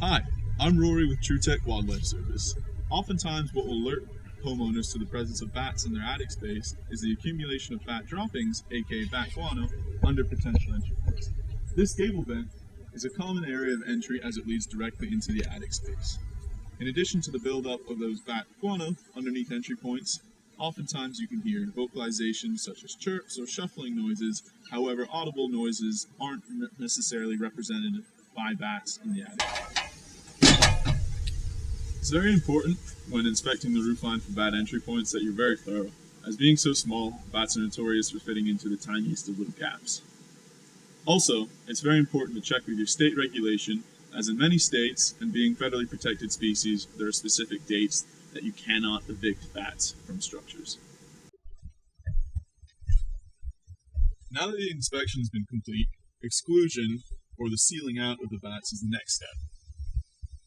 Hi, I'm Rory with Trutech Wildlife Service. Oftentimes what will alert homeowners to the presence of bats in their attic space is the accumulation of bat droppings, aka bat guano, under potential entry points. This gable vent is a common area of entry as it leads directly into the attic space. In addition to the buildup of those bat guano underneath entry points, oftentimes you can hear vocalizations such as chirps or shuffling noises. However, audible noises aren't necessarily represented by bats in the attic. It's very important when inspecting the roofline for bat entry points that you're very thorough, as being so small, bats are notorious for fitting into the tiniest of little gaps. Also, it's very important to check with your state regulation, as in many states, and being federally protected species, there are specific dates that you cannot evict bats from structures. Now that the inspection has been complete, exclusion, or the sealing out of the bats, is the next step.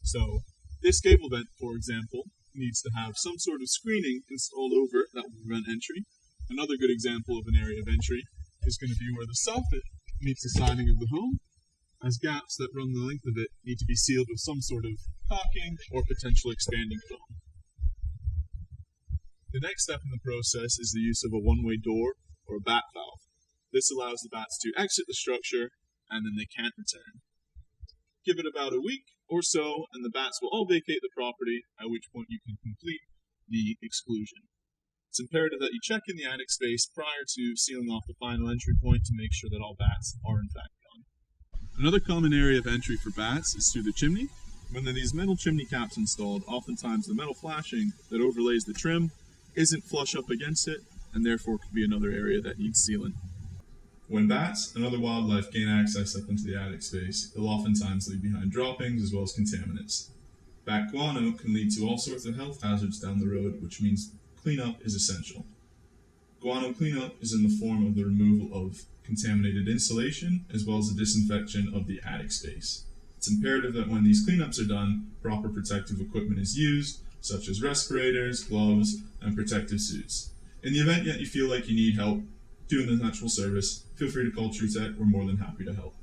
So, this gable vent, for example, needs to have some sort of screening installed over it that will prevent entry. Another good example of an area of entry is going to be where the soffit meets the siding of the home, as gaps that run the length of it need to be sealed with some sort of caulking or potential expanding foam. The next step in the process is the use of a one-way door or a bat valve. This allows the bats to exit the structure and then they can't return. Give it about a week or so and the bats will all vacate the property, at which point you can complete the exclusion. It's imperative that you check in the attic space prior to sealing off the final entry point to make sure that all bats are in fact gone. Another common area of entry for bats is through the chimney. When there are these metal chimney caps installed, oftentimes the metal flashing that overlays the trim isn't flush up against it, and therefore could be another area that needs sealing. When bats and other wildlife gain access up into the attic space, they'll oftentimes leave behind droppings as well as contaminants. Bat guano can lead to all sorts of health hazards down the road, which means cleanup is essential. Guano cleanup is in the form of the removal of contaminated insulation as well as the disinfection of the attic space. It's imperative that when these cleanups are done, proper protective equipment is used, such as respirators, gloves, and protective suits. In the event yet you feel like you need help doing the natural service, feel free to call Trutech. We're more than happy to help.